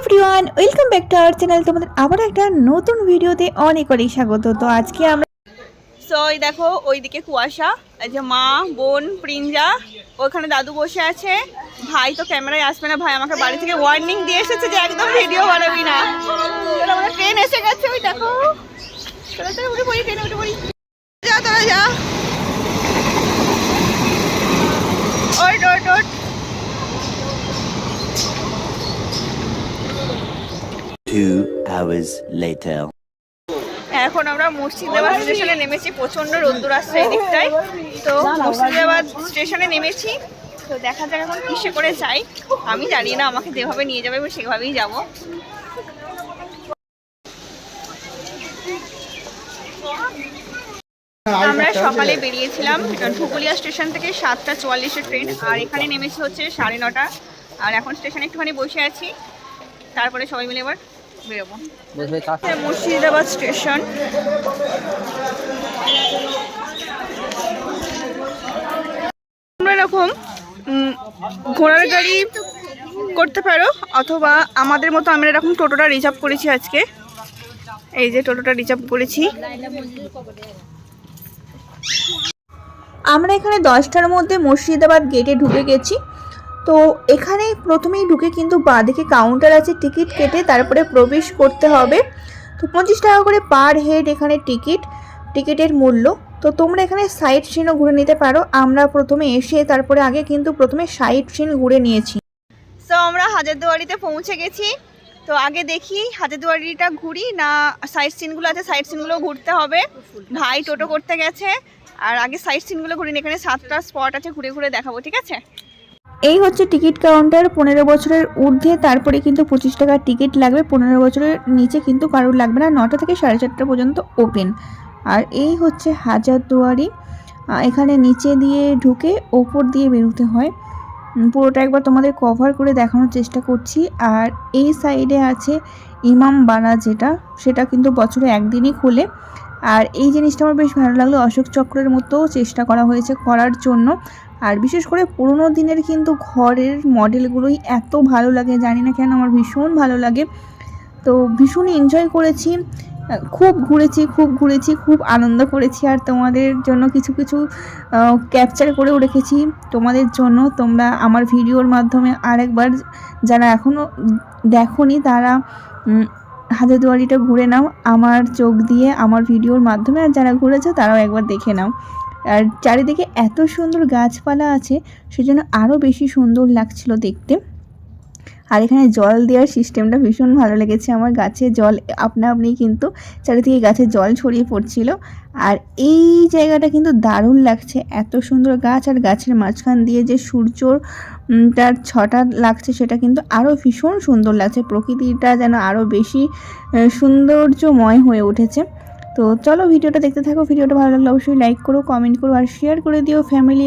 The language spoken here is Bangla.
Everyone, welcome back to our channel. তোমাদের আবার একটা নতুন ভিডিওতে অনেক অনেক স্বাগত। তো আজকে আমরা এই দেখো ওইদিকে কুয়াশা, এই যে মা, বোন, প্রিঞ্জা, ওখানে দাদু বসে আছে। ভাই তো ক্যামেরায় আসবে না, ভাই আমাকে বাড়ি থেকে ওয়ার্নিং দিয়ে এসেছে যে একদম ভিডিও বানাবি না। আমাদের ট্রেন এসে গেছে, ওই দেখো। চলো চলো উঠে পড়ি, ট্রেনে উঠে পড়ি। যা তোরা যা। ওট ওট ওট। 2 hours later. এখন আমরা মুর্শিদাবাদ স্টেশনে নেমেছি। প্রচন্ড রোদ্দুর আসছে এই দিকটায়। তো মুর্শিদাবাদ স্টেশনে নেমেছি। তো দেখা যাক এখন কিসে করে যাই, আমি জানি না। আমাকে যেভাবে নিয়ে যাবে আমি সেভাবেই যাব। আমরা সকালে বেরিয়েছিলাম ঢুকুলিয়া স্টেশন থেকে 7:44-এর ট্রেন, আর এখানে নেমেছি হচ্ছে 9:30। আর এখন স্টেশনে একটুখানি বসে আছি, তারপরে সবাই মিলে এবার বেরোবো। মুর্শিদাবাদ স্টেশন। তোমরা এরকম ঘোড়ার গাড়ি করতে পারো, অথবা আমাদের মতো আমরা এরকম টোটোটা রিজার্ভ করেছি আজকে। এই যে টোটোটা রিজার্ভ করেছি আমরা। এখানে 10টার মধ্যে মুর্শিদাবাদ গেটে ঢুকে গেছি। তো এখানে প্রথমেই ঢুকে কিন্তু বাঁদিকে কাউন্টার আছে, টিকিট কেটে তারপরে প্রবেশ করতে হবে। তো 25 টাকা করে পার হেড এখানে টিকিটের মূল্য। তো তোমরা এখানে সাইট সিনও ঘুরে নিতে পারো। আমরা প্রথমে এসে তারপরে আগে কিন্তু প্রথমে সাইট সিন ঘুরে নিয়েছি। তো আমরা হাজারদুয়ারিতে পৌঁছে গেছি। তো আগে দেখি হাজারদুয়ারিটা ঘুরি না সাইট সিনগুলো আছে, সাইট সিনগুলো ঘুরতে হবে। ভাই টোটো করতে গেছে, আর আগে সাইট সিনগুলো ঘুরিনি। এখানে 7টা স্পট আছে, ঘুরে ঘুরে দেখাবো, ঠিক আছে? এই হচ্ছে টিকিট কাউন্টার। 15 বছরের ঊর্ধ্বে তারপরে কিন্তু 25 টাকার টিকিট লাগবে। 15 বছরের নিচে কিন্তু কারোর লাগবে না। 9টা থেকে 4:30 পর্যন্ত ওপেন। আর এই হচ্ছে হাজারদুয়ারি। এখানে নিচে দিয়ে ঢুকে ওপর দিয়ে বেরোতে হয়। পুরোটা একবার তোমাদের কভার করে দেখানোর চেষ্টা করছি। আর এই সাইডে আছে ইমাম বাড়া, সেটা কিন্তু বছরে একদিনই খোলে। আর এই জিনিসটা আমার বেশ ভালো লাগলো, অশোক চক্রের মতো চেষ্টা করা হয়েছে করার জন্য। আর বিশেষ করে পুরোনো দিনের কিন্তু ঘরের মডেলগুলোই এত ভালো লাগে, জানি না কেন আমার ভীষণ ভালো লাগে। তো ভীষণ এনজয় করেছি, খুব ঘুরেছি, খুব আনন্দ করেছি। আর তোমাদের জন্য কিছু কিছু ক্যাপচার করেও রেখেছি তোমাদের জন্য। তোমরা আমার ভিডিওর মাধ্যমে আরেকবার, যারা এখনও দেখোনি তারা হাজারদুয়ারিটা ঘুরে নাও আমার চোখ দিয়ে, আমার ভিডিওর মাধ্যমে। আর যারা ঘুরেছো তারাও একবার দেখে নাও। আর চারিদিকে এত সুন্দর গাছপালা আছে, সেজন্য আরও বেশি সুন্দর লাগছিল দেখতে। আর এখানে জল দেওয়ার সিস্টেমটা ভীষণ ভালো লেগেছে আমার। গাছে জল আপনা আপনি কিন্তু চারিদিকে গাছে জল ছড়িয়ে পড়ছিল। আর এই জায়গাটা কিন্তু দারুণ লাগছে, এত সুন্দর গাছ। আর গাছের মাঝখান দিয়ে যে সূর্যটার ছটা লাগছে, সেটা কিন্তু আরও ভীষণ সুন্দর লাগছে। প্রকৃতিটা যেন আরও বেশি সৌন্দর্যময় হয়ে উঠেছে। তো চলো ভিডিওটা দেখতে থাকো। ভিডিওটা ভালো লাগলে অবশ্যই লাইক করো, কমেন্ট করো আর শেয়ার করে দিও ফ্যামিলি